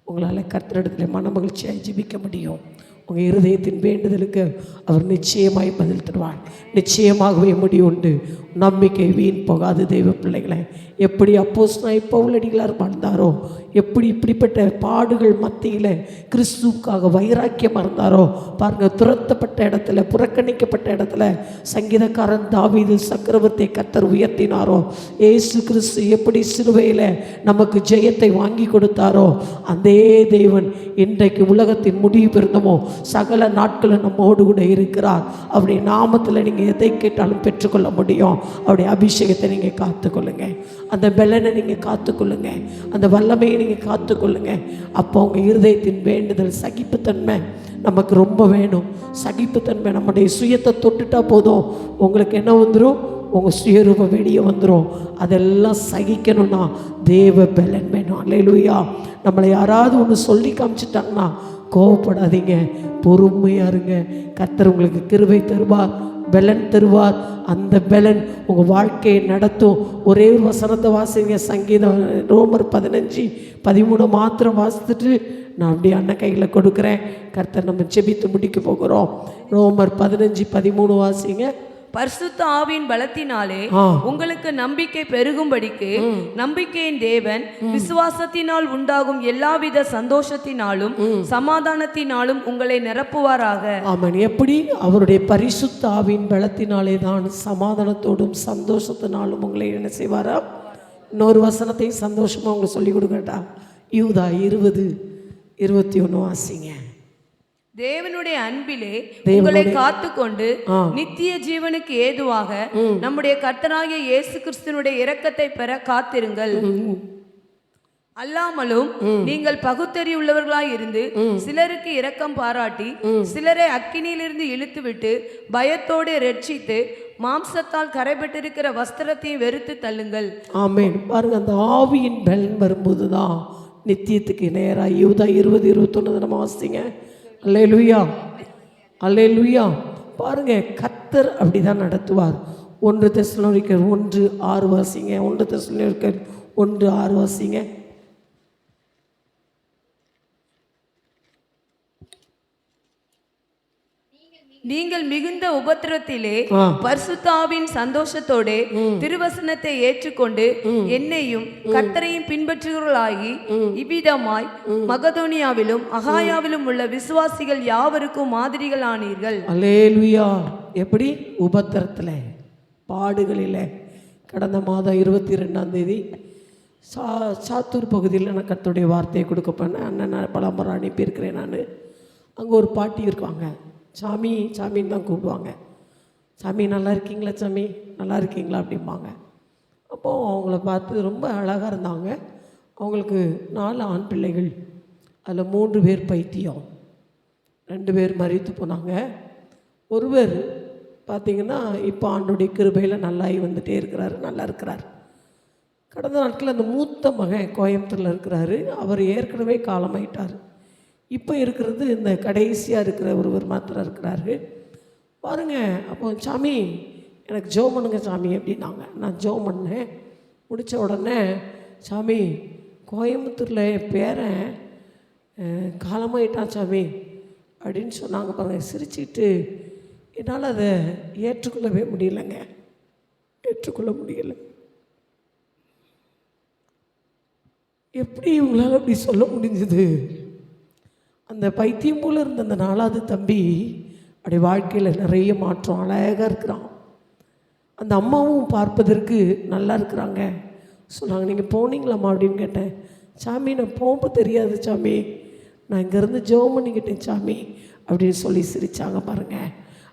உங்களால் கர்த்தரிடத்தில் மன மகிழ்ச்சியாக ஜெபிக்க முடியும். உங்கள் இருதயத்தின் வேண்டுதலுக்கு அவர் நிச்சயமாய் பதில் தருவார். நிச்சயமாகவே முடிவுண்டு. நம்பிக்கை வீண் போகாது. தெய்வ பிள்ளைகளை, எப்படி அப்போஸ்தலனாகிய பவுலடிகளார் வாழ்ந்தாரோ, எப்படி இப்படிப்பட்ட பாடுகள் மத்தியில் கிறிஸ்துவுக்காக வைராக்கியம் இருந்தாரோ பாருங்கள். துரத்தப்பட்ட இடத்துல, புறக்கணிக்கப்பட்ட இடத்துல சங்கீதக்காரன் தாவீது சக்கரவர்த்தியை கர்த்தர் உயர்த்தினாரோ, ஏசு கிறிஸ்து எப்படி சிலுவையில் நமக்கு ஜெயத்தை வாங்கி கொடுத்தாரோ, அதே தேவன் இன்றைக்கு உலகத்தின் முடிவு பெருந்தமோ சகல நாட்களும் நம்மோடு கூட இருக்கிறார். அவருடைய நாமத்தில் நீங்கள் எதை கேட்டாலும் பெற்றுக்கொள்ள முடியும். அவருடைய அபிஷேகத்தை நீங்கள் காத்துக்கொள்ளுங்க. அந்த பலனை நீங்கள் காத்துக்கொள்ளுங்க. அந்த வல்லமையை நீங்கள் காத்துக்கொள்ளுங்க. அப்போ உங்கள் இருதயத்தின் வேண்டுதல், சகிப்புத்தன்மை நமக்கு ரொம்ப வேணும். சகிப்புத்தன்மை, நம்முடைய சுயத்தை தொட்டுட்டா போதும், உங்களுக்கு என்ன வந்துடும்? உங்கள் சுயரூபம் வெளியே வந்துடும். அதெல்லாம் சகிக்கணும்னா தேவ பலன் வேணும். அல்லேலூயா. நம்மளை யாராவது ஒன்று சொல்லி காமிச்சிட்டாங்கன்னா கோவப்படாதீங்க, பொறுமையாக இருங்க. கர்த்தர் உங்களுக்கு கிருபை தருவார், பலன் தருவார். அந்த பலன் உங்கள் வாழ்க்கையை நடத்தும். ஒரே ஒரு வசனத்தை வாசிங்க. சங்கீதம் ரோமர் 15:13 மாத்திரம் வாசித்துட்டு நான் அப்படியே அண்ணன் கையில் கொடுக்குறேன். கர்த்தர் நம்ம ஜெபித்து முடிக்க போகிறோம். ரோமர் 15:13 வாசிங்க. பரிசுத்த ஆவியின் பலத்தினாலே உங்களுக்கு நம்பிக்கை பெருகும்படிக்கு நம்பிக்கையின் தேவன் விசுவாசத்தினால் உண்டாகும் எல்லாவித சந்தோஷத்தினாலும் சமாதானத்தினாலும் உங்களை நிரப்புவாராக. ஆமென். எப்படி? அவருடைய பரிசுத்த ஆவியின் பலத்தினாலே தான் சமாதானத்தோடும் சந்தோஷத்தினாலும் உங்களை என்ன செய்வாரா? இன்னொரு வசனத்தையும் சந்தோஷமா உங்களுக்கு சொல்லி கொடுக்கட்டா? யூதா 20:21 வாசிங்க. தேவனுடைய அன்பிலே உங்களை காத்துக்கொண்டு நித்திய ஜீவனுக்கு ஏதுவாக நம்முடைய கர்த்தராகிய இயேசு கிறிஸ்துவினுடைய இரக்கத்தை பெற காத்திருங்கள். அல்லாமலும் நீங்கள் பகுத்தறிவுள்ளவர்களாய் இருந்து சிலருக்கு இரக்கம் பாராட்டி சிலரை அக்கினியிலிருந்து இழுத்துவிட்டு பயத்தோடு ரட்சித்து மாம்சத்தால் கரைபட்டிருக்கிற வஸ்திரத்தையும் வெறுத்து தள்ளுங்கள். ஆமென். பாருங்க, அந்த ஆவியின் பலன் வரும்போதுதான் நித்தியத்துக்கு நேராக யூதா 20:21 நம்ம வாசிங்க. அல்லேலூயா, அல்லேலூயா. பாருங்க, கர்த்தர் அப்படிதான் நடத்துவார். 1 தெசலோனிக்கர் 1:6 வாசிங்க. 1 தெசலோனிக்கர் 1:6 வாசிங்க. நீங்கள் மிகுந்த உபத்திரத்திலே பரிசுத்த ஆவியின் சந்தோஷத்தோட திருவசனத்தை ஏற்றுக்கொண்டு என்னையும் கர்த்தரையும் பின்பற்றுகிறவர்களாகி இவ்விதமாய் மகதோனியாவிலும் அகாயாவிலும் உள்ள விசுவாசிகள் யாவருக்கும் மாதிரிகள் ஆனீர்கள். அல்லேலூயா. எப்படி? உபத்திரத்துல, பாடுகளில். கடந்த மாதம் 22ஆம் தேதி சாத்தூர் பகுதியில் நான் கர்த்தருடைய வார்த்தையை கொடுக்க போனேன். அண்ணன் பலமுறை அனுப்பியிருக்கிறேன். நான் அங்கே ஒரு பாட்டி இருக்காங்க. சாமி சாமின்னு தான் கூப்பிடுவாங்க. சாமி நல்லா இருக்கீங்களா, சாமி நல்லா இருக்கீங்களா அப்படிம்பாங்க. அப்போது அவங்கள பார்த்து ரொம்ப அழகாக இருந்தாங்க. அவங்களுக்கு 4 ஆண் பிள்ளைகள். அதில் 3 பேர் பைத்தியம், 2 பேர் மரித்து போனாங்க. ஒருவர் பார்த்திங்கன்னா இப்போ ஆண்டுடைய கிருபையில் நல்லாகி வந்துகிட்டே இருக்கிறாரு, நல்லா இருக்கிறார். கடந்த நாட்களில் அந்த மூத்த மகன் கோயம்புத்தூரில் இருக்கிறாரு. அவர் ஏற்கனவே காலமாயிட்டார். இப்போ இருக்கிறது இந்த கடைசியாக இருக்கிற ஒருவர் மாத்திரம் இருக்கிறாரு. பாருங்கள், அப்போ சாமி எனக்கு ஜெபம் பண்ணுங்க சாமி அப்படின்னாங்க. நான் ஜெபம் பண்ணேன். முடித்த உடனே, சாமி கோயம்புத்தூரில் என் பேரன் காலமாயிட்டான் சாமி அப்படின்னு சொன்னாங்க. பாருங்கள், சிரிச்சுட்டு என்னால் அதை ஏற்றுக்கொள்ளவே முடியலைங்க, ஏற்றுக்கொள்ள முடியலை. எப்படி உங்களால் அப்படி சொல்ல முடிஞ்சது? அந்த பைத்தியம் போல் இருந்த அந்த 4வது தம்பி அப்படி வாழ்க்கையில் நிறைய மாற்றம், அழகாக இருக்கிறான். அந்த அம்மாவும் பார்ப்பதற்கு நல்லா இருக்கிறாங்க. சொன்னாங்க, நீங்கள் போனீங்களாம்மா அப்படின்னு கேட்டேன். சாமி நான் போக தெரியாது சாமி, நான் இங்கேருந்து ஜெபம் பண்ணிக்கிட்டேன் சாமி அப்படின்னு சொல்லி சிரித்தாங்க. பாருங்கள்,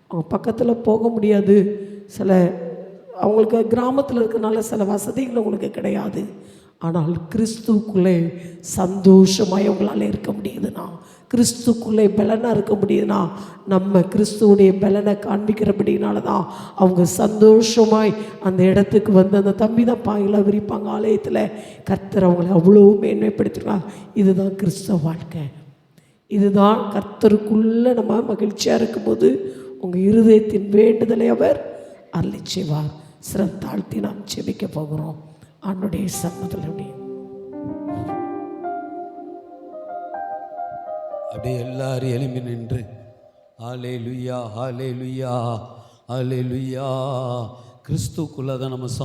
அவங்க பக்கத்தில் போக முடியாது. சில அவங்களுக்கு கிராமத்தில் இருக்கிறனால சில வசதிகள் உங்களுக்கு கிடையாது. ஆனால் கிறிஸ்துக்குள்ளே சந்தோஷமாக உங்களால் இருக்க முடியுதுன்னா, கிறிஸ்துக்குள்ளே பலனாக இருக்க முடியுதுன்னா, நம்ம கிறிஸ்துவுடைய பலனை காண்பிக்கிறபடினால தான் அவங்க சந்தோஷமாய் அந்த இடத்துக்கு வந்து அந்த தம்பி தான் பாயெல்லாம் விரிப்பாங்க ஆலயத்தில். கர்த்தர் அவங்களை அவ்வளோ மேன்மைப்படுத்தினார். இதுதான் கிறிஸ்தவ வாழ்க்கை. இதுதான் கர்த்தருக்குள்ளே நம்ம மகிழ்ச்சியாக இருக்கும்போது உங்கள் இருதயத்தின் வேண்டுதலை அவர் அருளிச் செய்வார். சிரத்தாழ்த்தி நாம் செபிக்க போகிறோம். ஆண்டுடைய சம்மதம் அப்படியே எல்லாரும் எழும்பி நின்று ஹல்லேலூயா, ஹல்லேலூயா, ஹல்லேலூயா. கிறிஸ்துக்குள்ளே தான் நம்ம